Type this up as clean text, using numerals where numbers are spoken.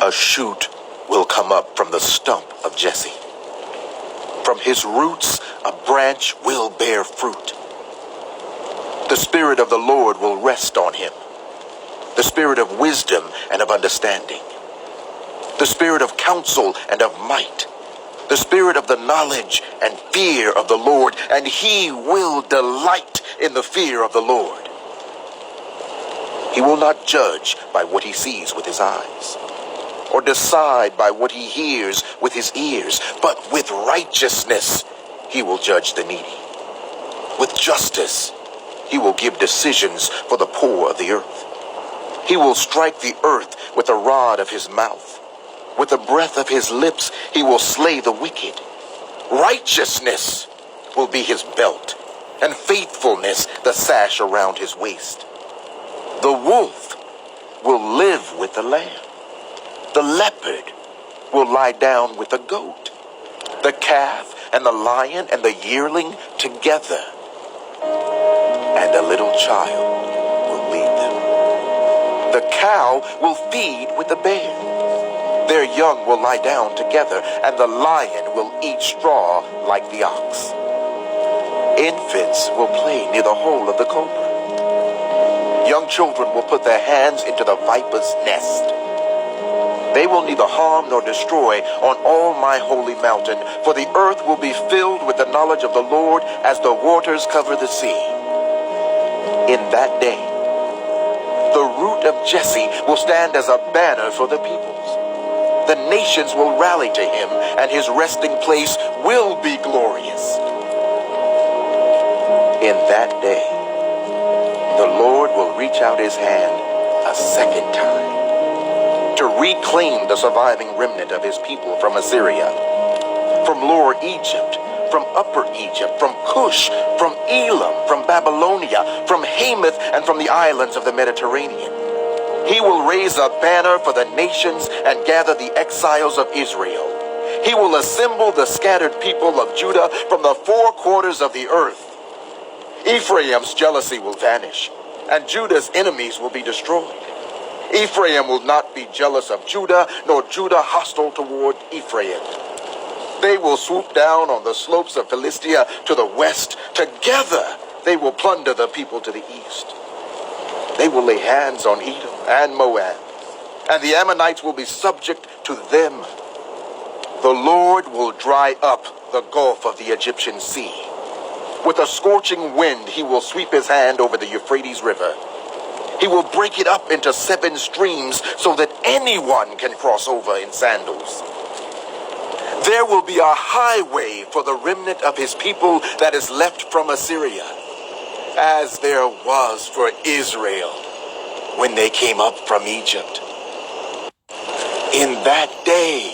A shoot will come up from the stump of Jesse. From his roots, a branch will bear fruit. The Spirit of the Lord will rest on him, the Spirit of wisdom and of understanding, the Spirit of counsel and of might, the Spirit of the knowledge and fear of the Lord, and he will delight in the fear of the Lord. He will not judge by what he sees with his eyes, or decide by what he hears with his ears, but with righteousness he will judge the needy. With justice he will give decisions for the poor of the earth. He will strike the earth with the rod of his mouth. With the breath of his lips he will slay the wicked. Righteousness will be his belt, and faithfulness the sash around his waist. The wolf will live with the lamb. The leopard will lie down with the goat. The calf and the lion and the yearling together, and a little child will lead them. The cow will feed with the bear. Their young will lie down together, and the lion will eat straw like the ox. Infants will play near the hole of the cobra. Young children will put their hands into the viper's nest. They will neither harm nor destroy on all my holy mountain, for the earth will be filled with the knowledge of the Lord as the waters cover the sea. In that day, the root of Jesse will stand as a banner for the peoples. The nations will rally to him, and his resting place will be glorious. In that day, the Lord will reach out his hand a second time to reclaim the surviving remnant of his people from Assyria, from Lower Egypt, from Upper Egypt, from Cush, from Elam, from Babylonia, from Hamath, and from the islands of the Mediterranean. He will raise a banner for the nations and gather the exiles of Israel. He will assemble the scattered people of Judah from the four quarters of the earth. Ephraim's jealousy will vanish, and Judah's enemies will be destroyed. Ephraim will not be jealous of Judah, nor Judah hostile toward Ephraim. They will swoop down on the slopes of Philistia to the west. Together they will plunder the people to the east. They will lay hands on Edom and Moab, and the Ammonites will be subject to them. The Lord will dry up the gulf of the Egyptian sea. With a scorching wind he will sweep his hand over the Euphrates River. He will break it up into 7 streams so that anyone can cross over in sandals. There will be a highway for the remnant of his people that is left from Assyria, as there was for Israel when they came up from Egypt. In that day,